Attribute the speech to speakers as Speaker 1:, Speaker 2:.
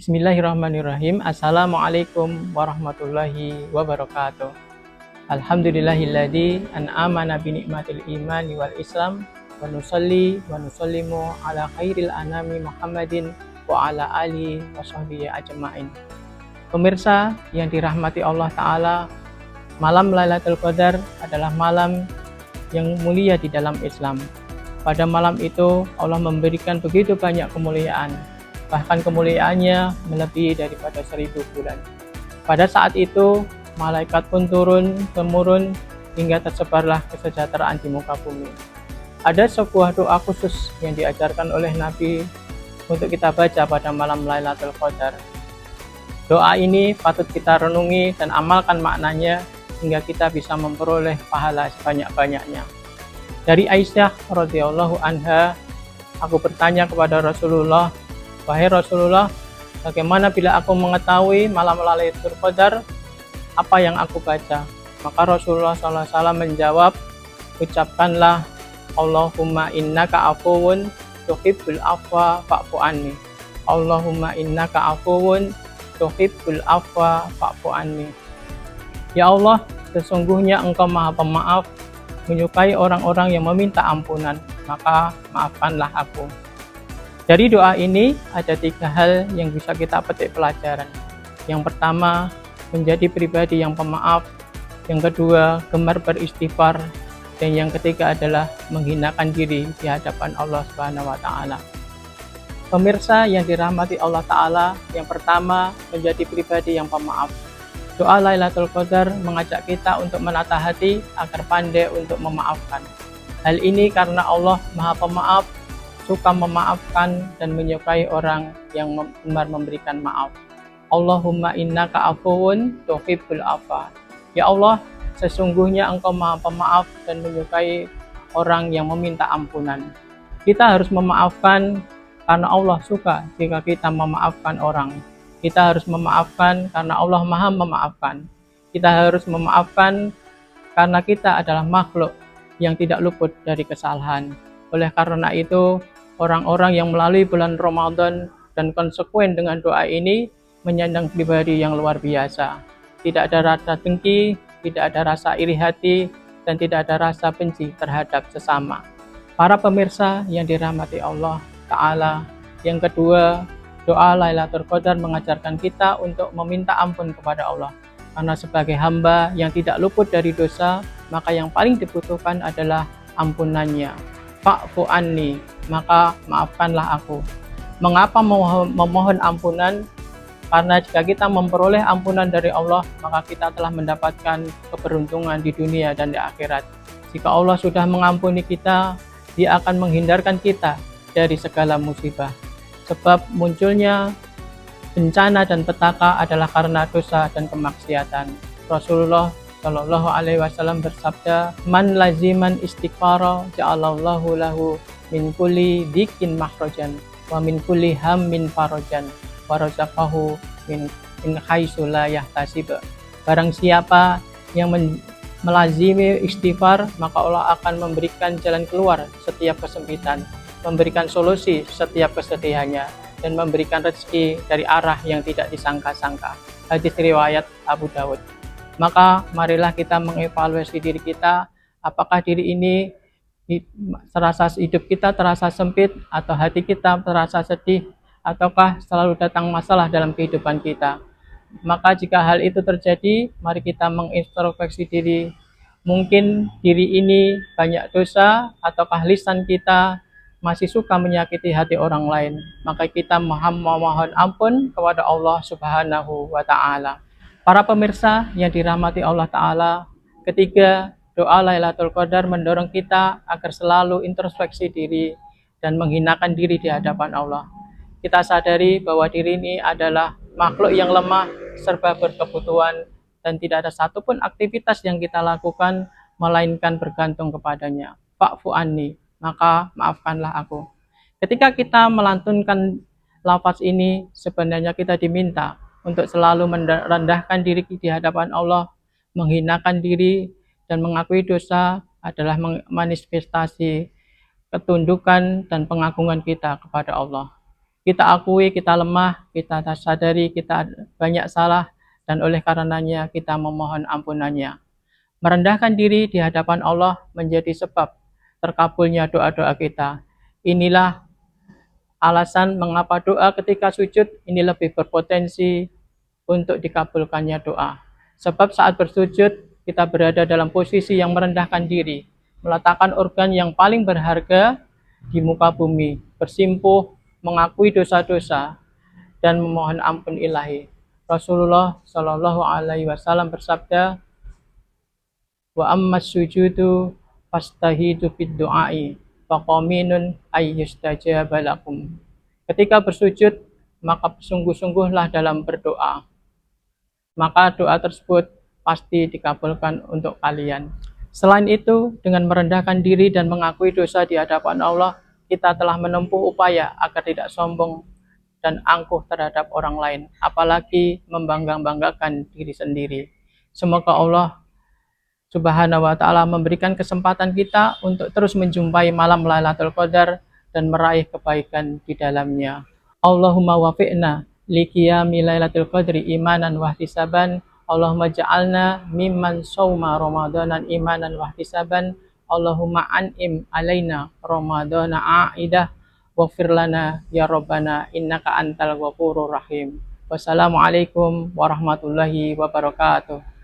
Speaker 1: Bismillahirrahmanirrahim. Assalamualaikum warahmatullahi wabarakatuh. Alhamdulillahilladzi an'amana bi ni'matil imani wal islam wa nusalli wa nusallimu ala khairil anami Muhammadin wa ala alihi wa sahbihi ajmain. Pemirsa yang dirahmati Allah Ta'ala, malam Lailatul Qadar adalah malam yang mulia di dalam Islam. Pada malam itu Allah memberikan begitu banyak kemuliaan, bahkan kemuliaannya melebihi daripada 1000 bulan. Pada saat itu malaikat pun temurun hingga tersebarlah kesejahteraan di muka bumi. Ada sebuah doa khusus yang diajarkan oleh Nabi untuk kita baca pada malam Lailatul Qadar. Doa ini patut kita renungi dan amalkan maknanya hingga kita bisa memperoleh pahala sebanyak-banyaknya. Dari Aisyah radhiyallahu anha, aku bertanya kepada Rasulullah, "Wahai Rasulullah, bagaimana bila aku mengetahui malam Lailatul Qadar, apa yang aku baca?" Maka Rasulullah SAW menjawab, "Ucapkanlah, Allahumma innaka afuwun tuhibbul afwa fa'fu anni. Allahumma innaka afuwun tuhibbul afwa fa'fu anni." Ya Allah, sesungguhnya Engkau Maha Pemaaf, menyukai orang-orang yang meminta ampunan, maka maafkanlah aku. Dari doa ini ada 3 hal yang bisa kita petik pelajaran. Yang pertama, menjadi pribadi yang pemaaf. Yang kedua, gemar beristighfar. Dan yang ketiga adalah menghinakan diri di hadapan Allah Subhanahu wa Ta'ala. Pemirsa yang dirahmati Allah Ta'ala, yang pertama, menjadi pribadi yang pemaaf. Doa Lailatul Qadar mengajak kita untuk menata hati agar pandai untuk memaafkan. Hal ini karena Allah Maha Pemaaf, suka memaafkan dan menyukai orang yang benar memberikan maaf. Allahumma innaka afuwun tuhibbul afwa. Ya Allah, sesungguhnya Engkau Maha Pemaaf dan menyukai orang yang meminta ampunan. Kita harus memaafkan karena Allah suka jika kita memaafkan orang. Kita harus memaafkan karena Allah Maha Memaafkan. Kita harus memaafkan karena kita adalah makhluk yang tidak luput dari kesalahan. Oleh karena itu, orang-orang yang melalui bulan Ramadan dan konsekuen dengan doa ini menyandang pribadi yang luar biasa. Tidak ada rasa dengki, tidak ada rasa iri hati, dan tidak ada rasa benci terhadap sesama. Para pemirsa yang dirahmati Allah Ta'ala, yang kedua, doa Lailatul Qadar mengajarkan kita untuk meminta ampun kepada Allah. Karena sebagai hamba yang tidak luput dari dosa, maka yang paling dibutuhkan adalah ampunannya. Fa'fu anni, maka maafkanlah aku. Mengapa memohon ampunan? Karena jika kita memperoleh ampunan dari Allah, maka kita telah mendapatkan keberuntungan di dunia dan di akhirat. Jika Allah sudah mengampuni kita, Dia akan menghindarkan kita dari segala musibah. Sebab munculnya bencana dan petaka adalah karena dosa dan kemaksiatan. Rasulullah Shallallahu Alaihi Wasallam bersabda, "Man laziman istighfara ja'alallahu lahu min kulli dikin mahrojan wa min kulli hammin farajan wa razaqahu min haitsu la yahtasib." Barang siapa yang melazimi istighfar, maka Allah akan memberikan jalan keluar setiap kesempitan, memberikan solusi setiap kesedihannya, dan memberikan rezeki dari arah yang tidak disangka-sangka. Hadis riwayat Abu Dawud. Maka marilah kita mengevaluasi diri kita, apakah diri ini terasa hidup kita terasa sempit, atau hati kita terasa sedih, ataukah selalu datang masalah dalam kehidupan kita. Maka jika hal itu terjadi, mari kita mengintrospeksi diri. Mungkin diri ini banyak dosa, ataukah lisan kita masih suka menyakiti hati orang lain. Maka kita memohon ampun kepada Allah Subhanahu wa Ta'ala. Para pemirsa yang dirahmati Allah Ta'ala, ketiga, doa Lailatul Qadar mendorong kita agar selalu introspeksi diri dan menghinakan diri di hadapan Allah. Kita sadari bahwa diri ini adalah makhluk yang lemah, serba berkebutuhan, dan tidak ada satupun aktivitas yang kita lakukan melainkan bergantung kepadanya. Fa'fu anni, maka maafkanlah aku. Ketika kita melantunkan lafaz ini, sebenarnya kita diminta untuk selalu merendahkan diri di hadapan Allah, menghinakan diri, dan mengakui dosa adalah manifestasi ketundukan dan pengagungan kita kepada Allah. Kita akui kita lemah, kita sadari kita banyak salah, dan oleh karenanya kita memohon ampunannya. Merendahkan diri di hadapan Allah menjadi sebab terkabulnya doa-doa kita. Inilah alasan mengapa doa ketika sujud ini lebih berpotensi untuk dikabulkannya doa. Sebab saat bersujud kita berada dalam posisi yang merendahkan diri, meletakkan organ yang paling berharga di muka bumi, bersimpuh, mengakui dosa-dosa, dan memohon ampun ilahi. Rasulullah Shallallahu Alaihi Wasallam bersabda, wa ammas sujudu fastahidu fid du'ai faqaminun ayyustajaba lakum. Ketika bersujud, maka sungguh-sungguhlah dalam berdoa. Maka doa tersebut pasti dikabulkan untuk kalian. Selain itu, dengan merendahkan diri dan mengakui dosa di hadapan Allah, kita telah menempuh upaya agar tidak sombong dan angkuh terhadap orang lain, apalagi membangga-banggakan diri sendiri. Semoga Allah Subhanahu wa Ta'ala memberikan kesempatan kita untuk terus menjumpai malam Lailatul Qadar dan meraih kebaikan di dalamnya. Allahumma wafiqna liqiyami Lailatul Qadri imanan wahtisaban. Allahumma ja'alna mimman sawma ramadanan imanan wahtisaban. Allahumma an'im alaina ramadana a'idah waghfir lana ya rabbana innaka antal ghafurur rahim. Wassalamualaikum warahmatullahi wabarakatuh.